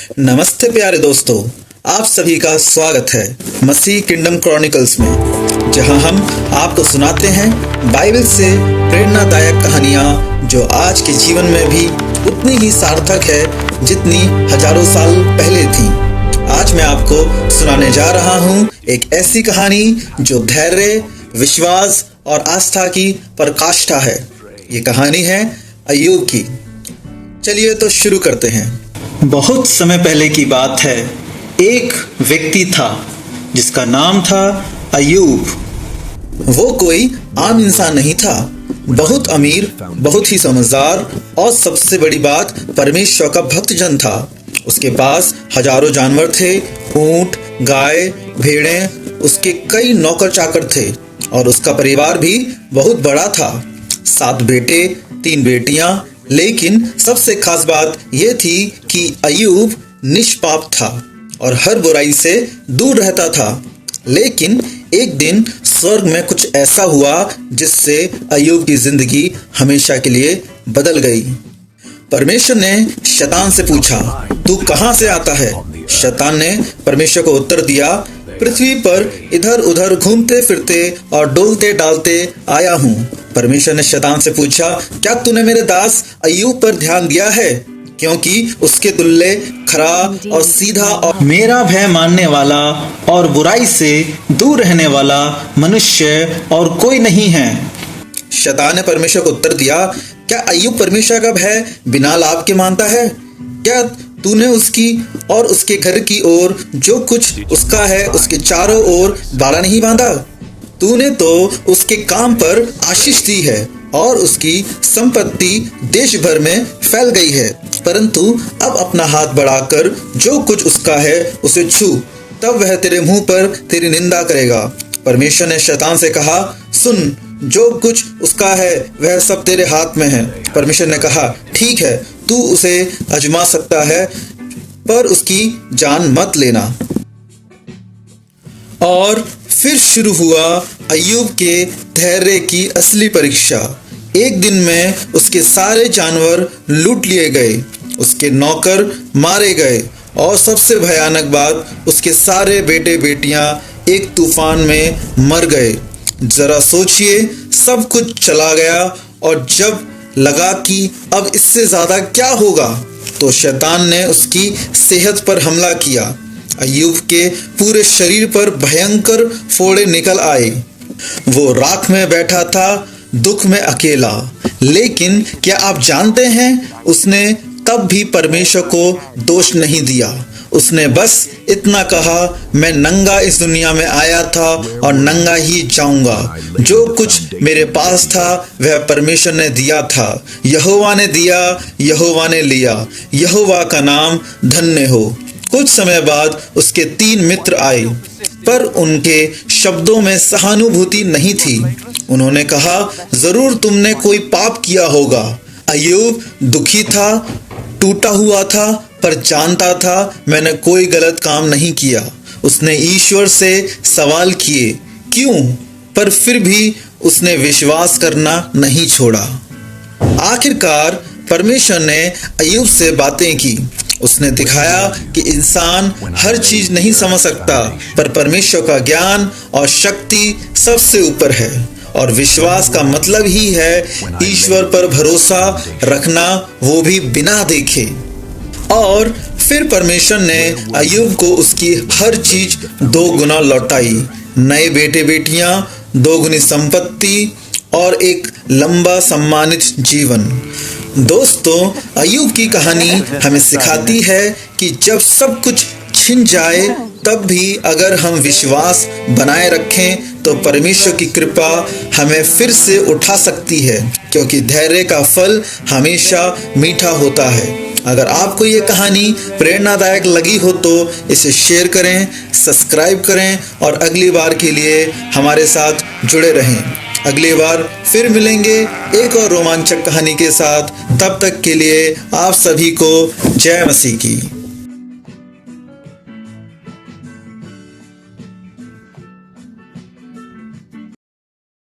नमस्ते प्यारे दोस्तों, आप सभी का स्वागत है मसीह किंगडम क्रॉनिकल्स में, जहां हम आपको सुनाते हैं बाइबल से प्रेरणादायक कहानियां जो आज के जीवन में भी उतनी ही सार्थक है जितनी हजारों साल पहले थी। आज मैं आपको सुनाने जा रहा हूं एक ऐसी कहानी जो धैर्य, विश्वास और आस्था की पराकाष्ठा है। ये कहानी है अय्यूब की। चलिए तो शुरू करते हैं। बहुत समय पहले की बात है। एक व्यक्ति था जिसका नाम था अय्यूब। वो कोई आम इंसान नहीं था, बहुत अमीर, बहुत ही समझदार और सबसे बड़ी बात परमेश्वर का भक्तजन था। उसके पास हजारों जानवर थे, ऊंट, गाय, भेड़ें, उसके कई नौकर चाकर थे और उसका परिवार भी बहुत बड़ा था। 7 बेटे, 3 बेटियां। लेकिन सबसे खास बात यह थी कि अय्यूब निष्पाप था और हर बुराई से दूर रहता था। लेकिन एक दिन स्वर्ग में कुछ ऐसा हुआ जिससे अय्यूब की जिंदगी हमेशा के लिए बदल गई। परमेश्वर ने शैतान से पूछा, तू कहां से आता है? शैतान ने परमेश्वर को उत्तर दिया, पृथ्वी पर इधर उधर घूमते फिरते और डोलते डालते आया हूँ। परमेश्वर ने शैतान से पूछा, क्या तूने मेरे दास अय्यूब पर ध्यान दिया है? क्योंकि उसके तुल्य खरा और सीधा और मेरा भय मानने वाला और बुराई से दूर रहने वाला मनुष्य और कोई नहीं है। शैतान ने परमेश्वर को उत्तर दिया, क्या अय्यूब परमेश्वर का भय बिना लाभ के मानता है? क्या तूने उसकी और उसके घर की ओर जो कुछ उसका है उसके चारों ओर बाड़ा नहीं बांधा? तूने तो उसके काम पर आशीष दी है और उसकी संपत्ति देश भर में फैल गई है, परंतु अब अपना हाथ बढ़ाकर जो कुछ उसका है उसे छू, तब वह तेरे मुंह पर तेरी निंदा करेगा। परमेश्वर ने शैतान से कहा, सुन, जो कुछ उसका है वह सब तेरे हाथ में है। परमेश्वर ने कहा, ठीक है, तू उसे आजमा सकता है पर उसकी जान मत लेना। और फिर शुरू हुआ अय्यूब के धैर्य की असली परीक्षा। एक दिन में उसके सारे जानवर लूट लिए गए, उसके नौकर मारे गए और सबसे भयानक बात, उसके सारे बेटे बेटियां एक तूफान में मर गए। जरा सोचिए, सब कुछ चला गया और जब लगा कि अब इससे ज्यादा क्या होगा तो शैतान ने उसकी सेहत पर हमला किया। अय्यूब के पूरे शरीर पर भयंकर फोड़े निकल आए। वो राख में बैठा था, दुख में अकेला। लेकिन क्या आप जानते हैं, उसने तब भी परमेश्वर को दोष नहीं दिया। उसने बस इतना कहा, मैं नंगा इस दुनिया में आया था और नंगा ही जाऊंगा। जो कुछ मेरे पास था वह परमेश्वर ने दिया था। यहोवा ने दिया, यहोवा ने लिया, यहोवा का नाम धन्य हो। कुछ समय बाद उसके 3 मित्र आए, पर उनके शब्दों में सहानुभूति नहीं थी। उन्होंने कहा, जरूर तुमने कोई पाप किया होगा। अय्यूब दुखी था, टूटा हुआ था, पर जानता था मैंने कोई गलत काम नहीं किया। उसने ईश्वर से सवाल किए, क्यों? पर फिर भी उसने विश्वास करना नहीं छोड़ा। आखिरकार परमेश्वर ने अय्यूब से बातें की। उसने दिखाया कि इंसान हर चीज नहीं समझ सकता, पर परमेश्वर का ज्ञान और शक्ति सबसे ऊपर है। और विश्वास का मतलब ही है ईश्वर पर भरोसा रखना, वो भी बिना देखे। और फिर परमेश्वर ने अय्यूब को उसकी हर चीज 2 गुना लौटाई। नए बेटे बेटियां, 2 गुनी संपत्ति और एक लंबा सम्मानित जीवन। दोस्तों, अय्यूब की कहानी हमें सिखाती है कि जब सब कुछ छिन जाए तब भी अगर हम विश्वास बनाए रखें तो परमेश्वर की कृपा हमें फिर से उठा सकती है, क्योंकि धैर्य का फल हमेशा मीठा होता है। अगर आपको ये कहानी प्रेरणादायक लगी हो तो इसे शेयर करें, सब्सक्राइब करें और अगली बार के लिए हमारे साथ जुड़े रहें। अगली बार फिर मिलेंगे एक और रोमांचक कहानी के साथ। तब तक के लिए आप सभी को जय मसीह की।